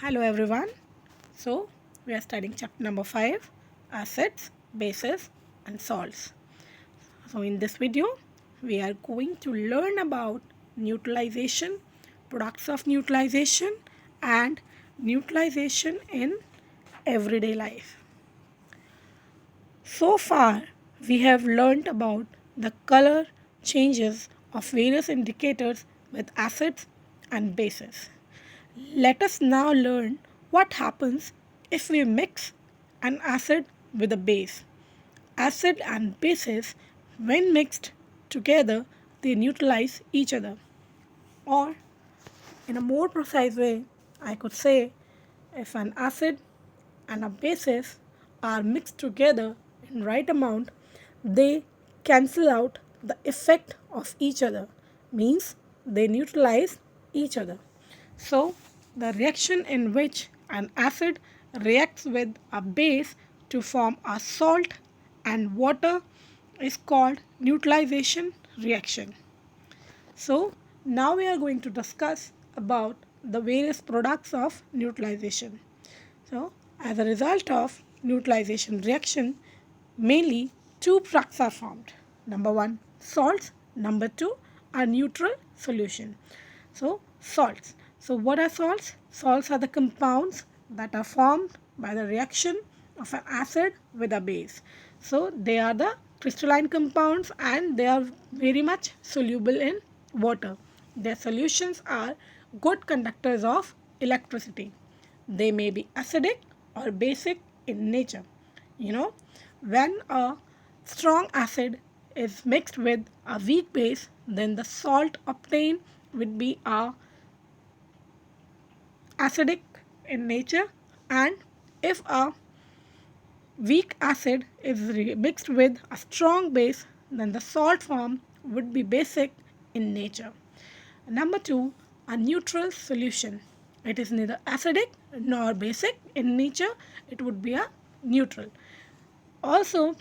Hello everyone. So we are studying chapter number 5, acids, bases and salts. So in this video we are going to learn about neutralization, products of neutralization and neutralization in everyday life. So far we have learned about the color changes of various indicators with acids and bases. Let us now learn what happens if we mix an acid with a base. Acid and bases, when mixed together, they neutralize each other. Or, in a more precise way, I could say if an acid and a basis are mixed together in right amount, they cancel out the effect of each other, means they neutralize each other. So the reaction in which an acid reacts with a base to form a salt and water is called neutralization reaction. So now we are going to discuss about the various products of neutralization. So as a result of neutralization reaction, mainly two products are formed. Number one, salts. Number two, a neutral solution. So salts. So what are salts? Salts are the compounds that are formed by the reaction of an acid with a base. So they are the crystalline compounds and they are very much soluble in water. Their solutions are good conductors of electricity. They may be acidic or basic in nature. When a strong acid is mixed with a weak base, then the salt obtained would be a acidic in nature, and if a weak acid is mixed with a strong base, then the salt form would be basic in nature. Number two, a neutral solution. It is neither acidic nor basic in nature, it would be a neutral. Also,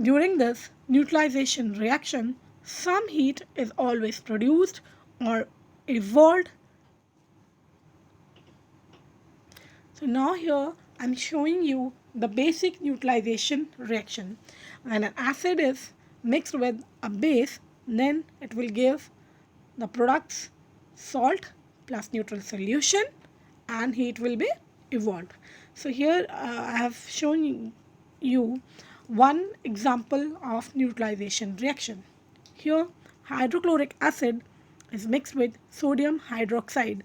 during this neutralization reaction, some heat is always produced or evolved. So now here I am showing you the basic neutralization reaction. When an acid is mixed with a base, then it will give the products salt plus neutral solution and heat will be evolved. So here I have shown you one example of neutralization reaction. Here hydrochloric acid is mixed with sodium hydroxide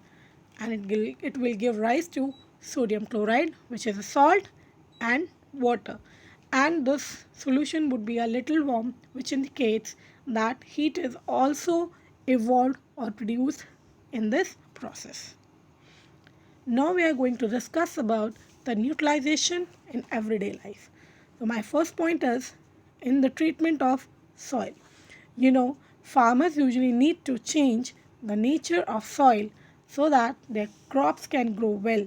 and it will give rise to sodium chloride, which is a salt, and water. And this solution would be a little warm, which indicates that heat is also evolved or produced in this process. Now we are going to discuss about the neutralization in everyday life. So my first point is in the treatment of soil. Farmers usually need to change the nature of soil so that their crops can grow well.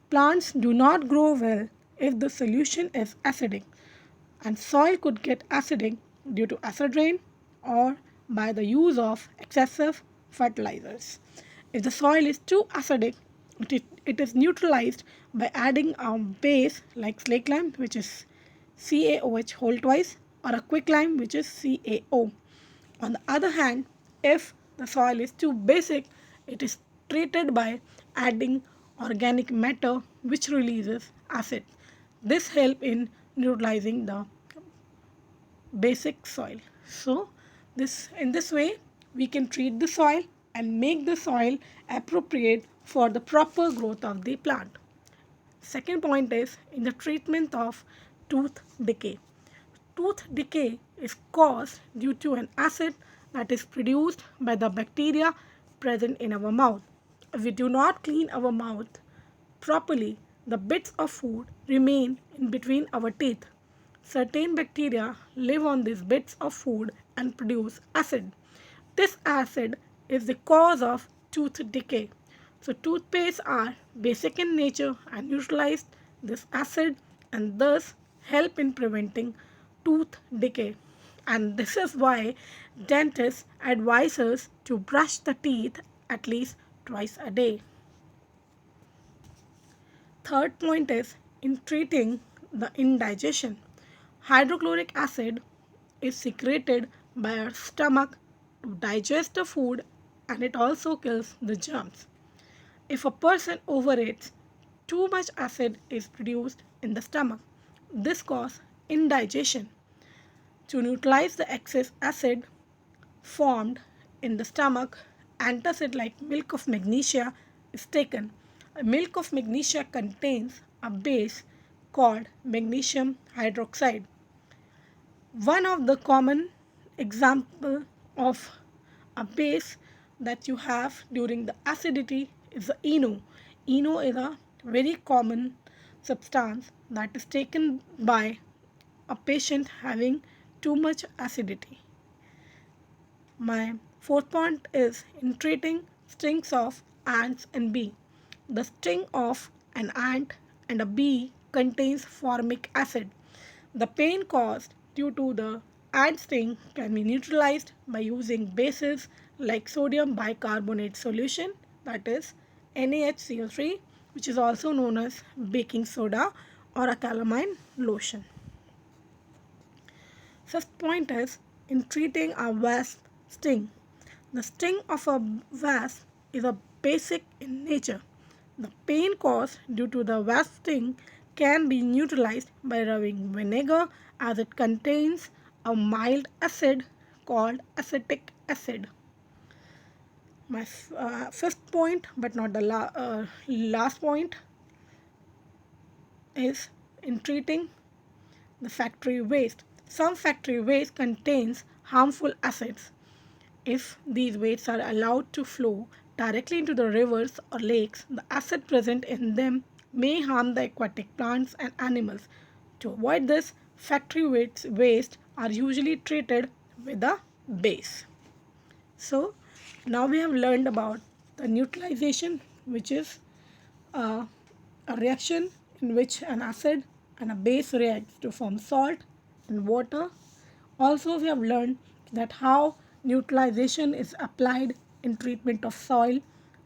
Plants do not grow well if the solution is acidic, and soil could get acidic due to acid rain or by the use of excessive fertilizers. If the soil is too acidic, it is neutralized by adding a base like slaked lime, which is CaOH whole twice, or a quicklime, which is CaO. On the other hand, if the soil is too basic, it is treated by adding organic matter which releases acid. This helps in neutralizing the basic soil. So in this way we can treat the soil and make the soil appropriate for the proper growth of the plant. Second point is in the treatment of tooth decay. Tooth decay is caused due to an acid that is produced by the bacteria present in our mouth. If we do not clean our mouth properly, the bits of food remain in between our teeth. Certain bacteria live on these bits of food and produce acid. This acid is the cause of tooth decay. So toothpastes are basic in nature and neutralize this acid and thus help in preventing tooth decay. And this is why dentists advise us to brush the teeth at least twice a day. Third point is in treating the indigestion. Hydrochloric acid is secreted by our stomach to digest the food, and it also kills the germs. If a person overeats, too much acid is produced in the stomach. This causes indigestion. To neutralize the excess acid formed in the stomach, antacid like milk of magnesia is taken. A milk of magnesia contains a base called magnesium hydroxide. One of the common example of a base that you have during the acidity is the eno. Eno is a very common substance that is taken by a patient having too much acidity. My fourth point is in treating stings of ants and bee. The sting of an ant and a bee contains formic acid. The pain caused due to the ant sting can be neutralized by using bases like sodium bicarbonate solution, that is NaHCO3, which is also known as baking soda, or a calamine lotion. Fifth point is in treating a wasp sting. The sting of a wasp is a basic in nature. The pain caused due to the wasp sting can be neutralized by rubbing vinegar, as it contains a mild acid called acetic acid. My fifth point, but not the last point, is in treating the factory waste. Some factory waste contains harmful acids. If these wastes are allowed to flow directly into the rivers or lakes, the acid present in them may harm the aquatic plants and animals. To avoid this, factory waste are usually treated with a base. So now we have learned about the neutralization, which is a reaction in which an acid and a base reacts to form salt and water. Also, we have learned that how neutralization is applied in treatment of soil,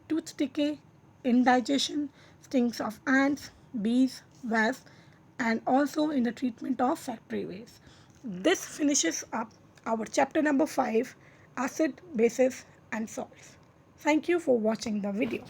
tooth decay, indigestion, stings of ants, bees, wasps, and also in the treatment of factory waste. This finishes up our chapter number 5, acid, bases, and salts. Thank you for watching the video.